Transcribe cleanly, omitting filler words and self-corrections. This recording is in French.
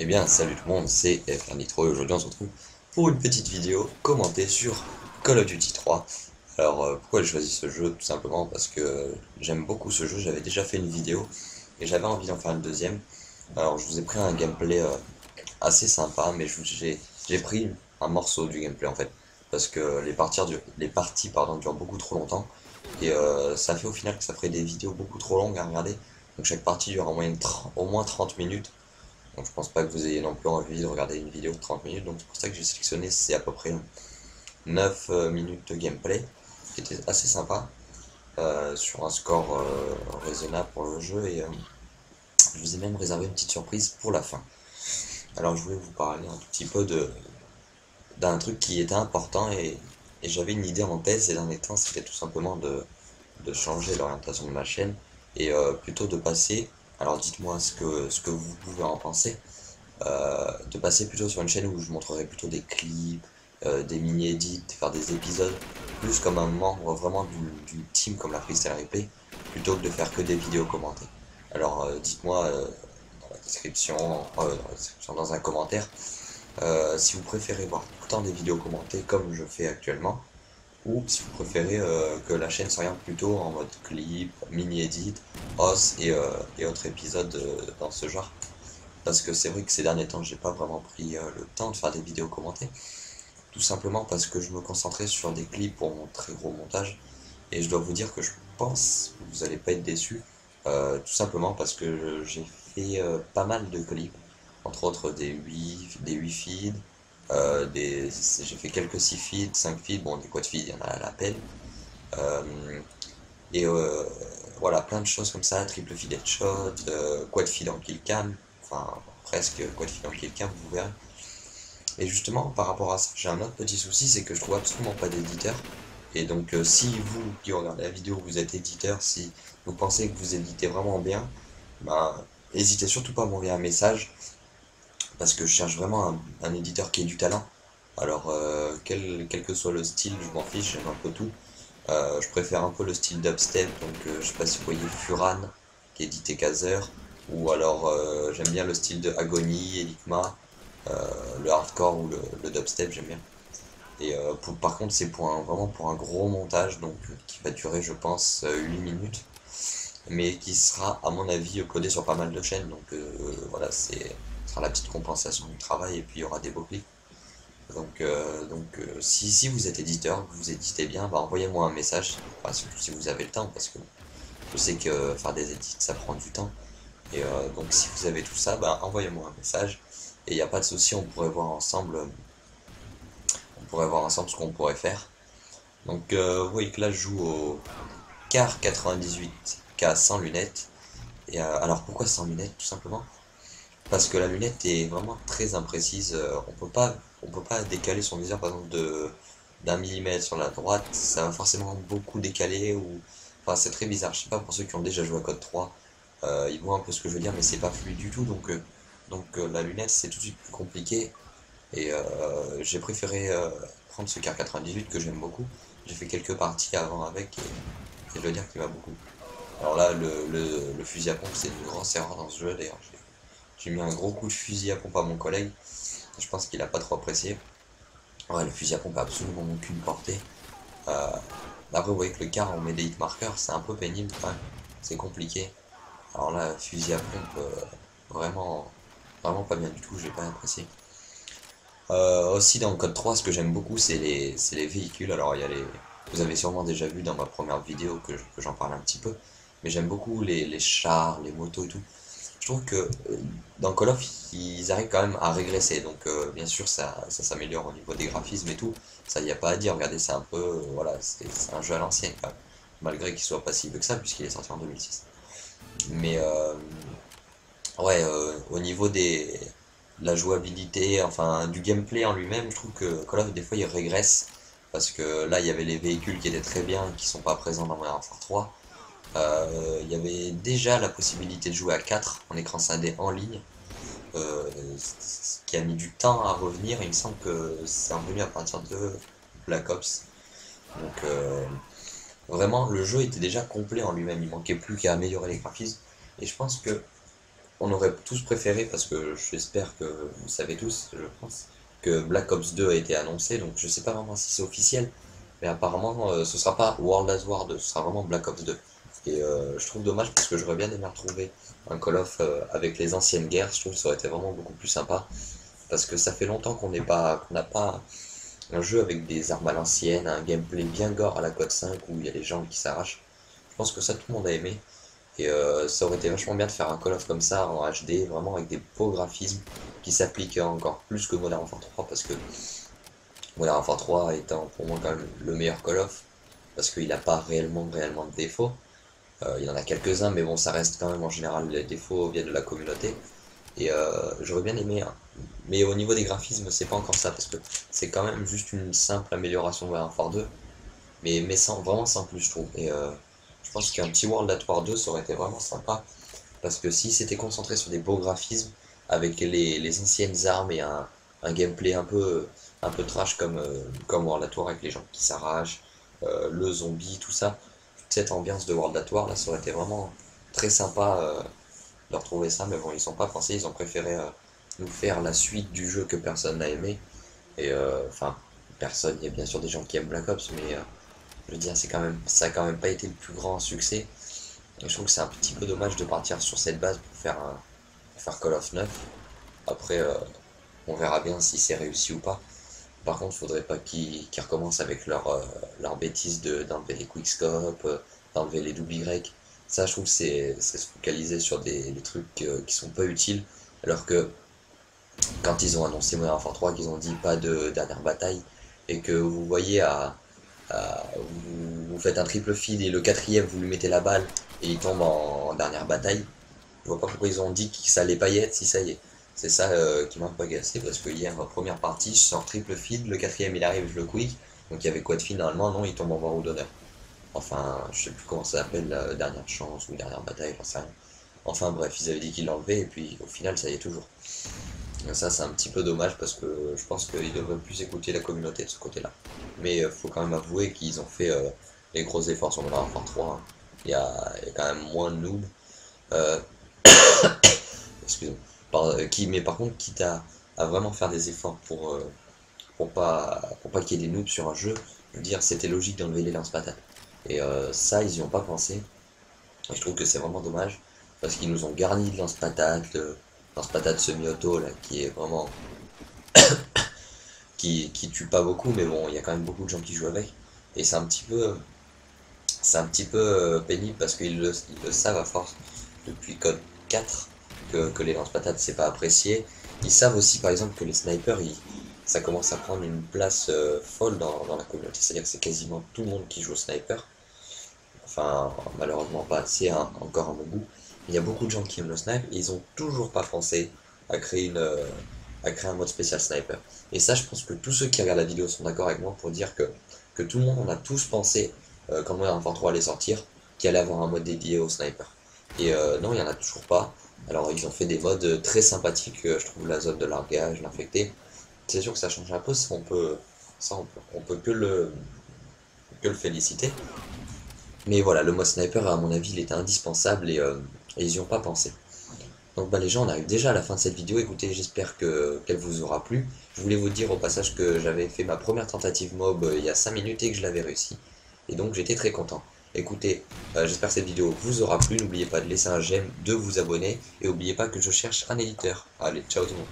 Eh bien, salut tout le monde, c'est FR Nitro et aujourd'hui on se retrouve pour une petite vidéo commentée sur Call of Duty 3. Alors, pourquoi j'ai choisi ce jeu? Tout simplement parce que j'aime beaucoup ce jeu, j'avais déjà fait une vidéo et j'avais envie d'en faire une deuxième. Alors, je vous ai pris un gameplay assez sympa, mais j'ai pris un morceau du gameplay en fait. Parce que les parties pardon, durent beaucoup trop longtemps et ça fait au final que ça ferait des vidéos beaucoup trop longues à regarder. Donc, chaque partie dure en moyenne au moins 30 minutes. Donc je pense pas que vous ayez non plus envie de regarder une vidéo de 30 minutes. Donc c'est pour ça que j'ai sélectionné, c'est à peu près 9 minutes de gameplay, qui était assez sympa, sur un score raisonnable pour le jeu. Et je vous ai même réservé une petite surprise pour la fin. Alors je voulais vous parler un tout petit peu d'un truc qui était important et j'avais une idée en tête ces derniers temps, c'était tout simplement de changer l'orientation de ma chaîne et plutôt de passer, alors dites-moi ce que vous pouvez en penser, de passer plutôt sur une chaîne où je montrerai plutôt des clips, des mini-edits, faire des épisodes, plus comme un membre vraiment d'une team comme la Freestyle Replay, plutôt que de faire que des vidéos commentées. Alors dites-moi dans la description, dans un commentaire, si vous préférez voir tout le temps des vidéos commentées comme je fais actuellement, ou si vous préférez que la chaîne s'oriente plutôt en mode clip, mini-edit, os et autres épisodes dans ce genre. Parce que c'est vrai que ces derniers temps, j'ai pas vraiment pris le temps de faire des vidéos commentées. Tout simplement parce que je me concentrais sur des clips pour mon très gros montage. Et je dois vous dire que je pense que vous allez pas être déçus. Tout simplement parce que j'ai fait pas mal de clips. Entre autres des 8 feeds. J'ai fait quelques 6 feeds, 5 feeds. Bon, des quad feeds, il y en a à l'appel. Euh, et voilà, plein de choses comme ça, triple feed headshot, quad feed en kill cam, enfin presque quad feed en kill cam, vous verrez. Et justement, par rapport à ça, j'ai un autre petit souci, c'est que je trouve absolument pas d'éditeur. Et donc, si vous qui regardez la vidéo, vous êtes éditeur, si vous pensez que vous éditez vraiment bien, ben, n'hésitez surtout pas à m'envoyer un message, parce que je cherche vraiment un éditeur qui ait du talent. Alors, quel que soit le style, je m'en fiche, j'aime un peu tout. Je préfère un peu le style dubstep, donc je sais pas si vous voyez Furan, qui est édité Kazer, ou alors j'aime bien le style de Agony, Enigma, le hardcore ou le dubstep, j'aime bien. Et par contre, c'est vraiment pour un gros montage, donc qui va durer, je pense, 8 minutes, mais qui sera, à mon avis, codé sur pas mal de chaînes, donc voilà, ce sera la petite compensation du travail, et puis il y aura des beaux clips. Donc, si vous êtes éditeur, vous éditez bien, bah, envoyez-moi un message, enfin, surtout si vous avez le temps, parce que je sais que faire des édits, ça prend du temps. Et donc, si vous avez tout ça, bah, envoyez-moi un message. Et il n'y a pas de souci, on pourrait voir ensemble ce qu'on pourrait faire. Donc, vous voyez que là, je joue au Car 98K sans lunettes. Et alors, pourquoi sans lunettes? Tout simplement parce que la lunette est vraiment très imprécise. On peut pas décaler son viseur par exemple d'un millimètre sur la droite. Ça va forcément beaucoup décaler ou, enfin, c'est très bizarre. Je sais pas pour ceux qui ont déjà joué à Code 3, ils voient un peu ce que je veux dire, mais c'est pas fluide du tout. Donc la lunette c'est tout de suite plus compliqué. Et j'ai préféré prendre ce Car 98 que j'aime beaucoup. J'ai fait quelques parties avant avec et je dois dire qu'il va beaucoup. Alors là, le fusil à pompe, c'est une grosse erreur dans ce jeu. D'ailleurs, j'ai mis un gros coup de fusil à pompe à mon collègue. Je pense qu'il a pas trop apprécié. Ouais, le fusil à pompe a absolument aucune portée. Euh, Après, vous voyez que le car, on met des hit markers, c'est un peu pénible quand même. C'est compliqué. Alors là, fusil à pompe, vraiment, vraiment pas bien du tout, j'ai pas apprécié. Aussi dans le code 3, ce que j'aime beaucoup, c'est les véhicules. Alors, vous avez sûrement déjà vu dans ma première vidéo que j'en parle un petit peu, mais j'aime beaucoup les chars, les motos et tout. Je trouve que dans Call of, ils arrivent quand même à régresser. Donc, bien sûr, ça s'améliore au niveau des graphismes et tout. Ça, y a pas à dire. Regardez, c'est un peu. Voilà, c'est un jeu à l'ancienne quand même. Malgré qu'il soit pas si vieux que ça, puisqu'il est sorti en 2006. Mais, ouais, au niveau de la jouabilité, enfin, du gameplay en lui-même, je trouve que Call of, des fois, il régresse. Parce que là, il y avait les véhicules qui étaient très bien, qui sont pas présents dans Modern Warfare 3. Il y avait déjà la possibilité de jouer à 4 en écran scindé en ligne, ce qui a mis du temps à revenir. Il me semble que c'est revenu à partir de Black Ops. Donc vraiment, le jeu était déjà complet en lui-même. Il manquait plus qu'à améliorer les graphismes. Et je pense que on aurait tous préféré, parce que j'espère que vous savez tous, je pense, que Black Ops 2 a été annoncé, donc je sais pas vraiment si c'est officiel, mais apparemment ce sera pas World at War 2, ce sera vraiment Black Ops 2. Et je trouve dommage parce que j'aurais bien aimé retrouver un Call of avec les anciennes guerres, je trouve que ça aurait été vraiment beaucoup plus sympa, parce que ça fait longtemps qu'on n'a pas un jeu avec des armes à l'ancienne, un gameplay bien gore à la Code 5 où il y a les jambes qui s'arrachent. Je pense que ça tout le monde a aimé. Et ça aurait été vachement bien de faire un Call of comme ça en HD, vraiment avec des beaux graphismes qui s'appliquent encore plus que Modern Warfare 3 parce que Modern Warfare 3 étant pour moi quand même le meilleur Call of parce qu'il n'a pas réellement de défauts. Il y en a quelques-uns mais bon ça reste quand même en général les défauts viennent de la communauté. Et j'aurais bien aimé, hein. Mais au niveau des graphismes c'est pas encore ça parce que c'est quand même juste une simple amélioration de Modern Warfare 2 mais sans, vraiment sans plus je trouve. Et je pense qu'un petit World at War 2 ça aurait été vraiment sympa parce que si c'était concentré sur des beaux graphismes, avec les anciennes armes et un gameplay un peu trash comme World at War avec les gens qui s'arrachent, le zombie, tout ça, toute cette ambiance de World at War, là, ça aurait été vraiment très sympa de retrouver ça, mais bon, ils sont pas pensé, ils ont préféré nous faire la suite du jeu que personne n'a aimé, et enfin, personne, il y a bien sûr des gens qui aiment Black Ops, mais je veux dire, ça a quand même pas été le plus grand succès, et je trouve que c'est un petit peu dommage de partir sur cette base pour faire Call of 9. Après, on verra bien si c'est réussi ou pas. Par contre, faudrait pas qu'ils recommencent avec leur bêtise d'enlever les quickscope, d'enlever les double Y. Ça, je trouve que c'est se focaliser sur des trucs qui sont pas utiles. Alors que quand ils ont annoncé Modern Warfare 3, qu'ils ont dit pas de dernière bataille, et que vous voyez vous faites un triple feed et le quatrième vous lui mettez la balle et il tombe en dernière bataille. Je vois pas pourquoi ils ont dit que ça allait pas y être si ça y est. C'est ça qui m'a un peu agacé parce que hier, ma première partie, je sors triple feed, le quatrième il arrive, je le quick. Donc il y avait quoi de feed normalement? Non, il tombe en barreau d'honneur. Enfin, je sais plus comment ça s'appelle, la dernière chance ou dernière bataille, j'en sais rien. Enfin bref, ils avaient dit qu'ils l'enlevaient et puis au final ça y est toujours. Ça c'est un petit peu dommage parce que je pense qu'ils devraient plus écouter la communauté de ce côté-là. Mais faut quand même avouer qu'ils ont fait les gros efforts sur Modern Warfare 3. Il y a quand même moins de noobs. Euh, Excusez-moi. Mais par contre, quitte à vraiment faire des efforts pour pas qu'il y ait des noobs sur un jeu, je veux dire, c'était logique d'enlever les lance-patates. Et ça, ils y ont pas pensé. Et je trouve que c'est vraiment dommage, parce qu'ils nous ont garni de lance-patates, le lance-patate semi-auto, là, qui est vraiment... qui tue pas beaucoup, mais bon, il y a quand même beaucoup de gens qui jouent avec. Et c'est un petit peu pénible, parce qu'ils le savent à force, depuis Code 4, que les lance-patates c'est pas apprécié. Ils savent aussi par exemple que les snipers, ça commence à prendre une place folle dans la communauté, c'est-à-dire que c'est quasiment tout le monde qui joue au sniper. Enfin, malheureusement pas assez, hein, encore à mon goût. Il y a beaucoup de gens qui aiment le snipe et ils ont toujours pas pensé à créer un mode spécial sniper. Et ça, je pense que tous ceux qui regardent la vidéo sont d'accord avec moi pour dire que tout le monde, on a tous pensé, quand Modern Warfare 3 allait sortir, qu'il allait avoir un mode dédié au sniper. Et non, il n'y en a toujours pas. Alors ils ont fait des modes très sympathiques, je trouve la zone de largage, l'infecté. C'est sûr que ça change un peu, on peut que le féliciter. Mais voilà, le mode sniper, à mon avis, il était indispensable et ils n'y ont pas pensé. Donc bah les gens, on arrive déjà à la fin de cette vidéo. Écoutez, j'espère qu'elle vous aura plu. Je voulais vous dire au passage que j'avais fait ma première tentative mob il y a 5 minutes et que je l'avais réussi. Et donc j'étais très content. Écoutez, j'espère que cette vidéo vous aura plu. N'oubliez pas de laisser un j'aime, de vous abonner. Et n'oubliez pas que je cherche un éditeur. Allez, ciao tout le monde.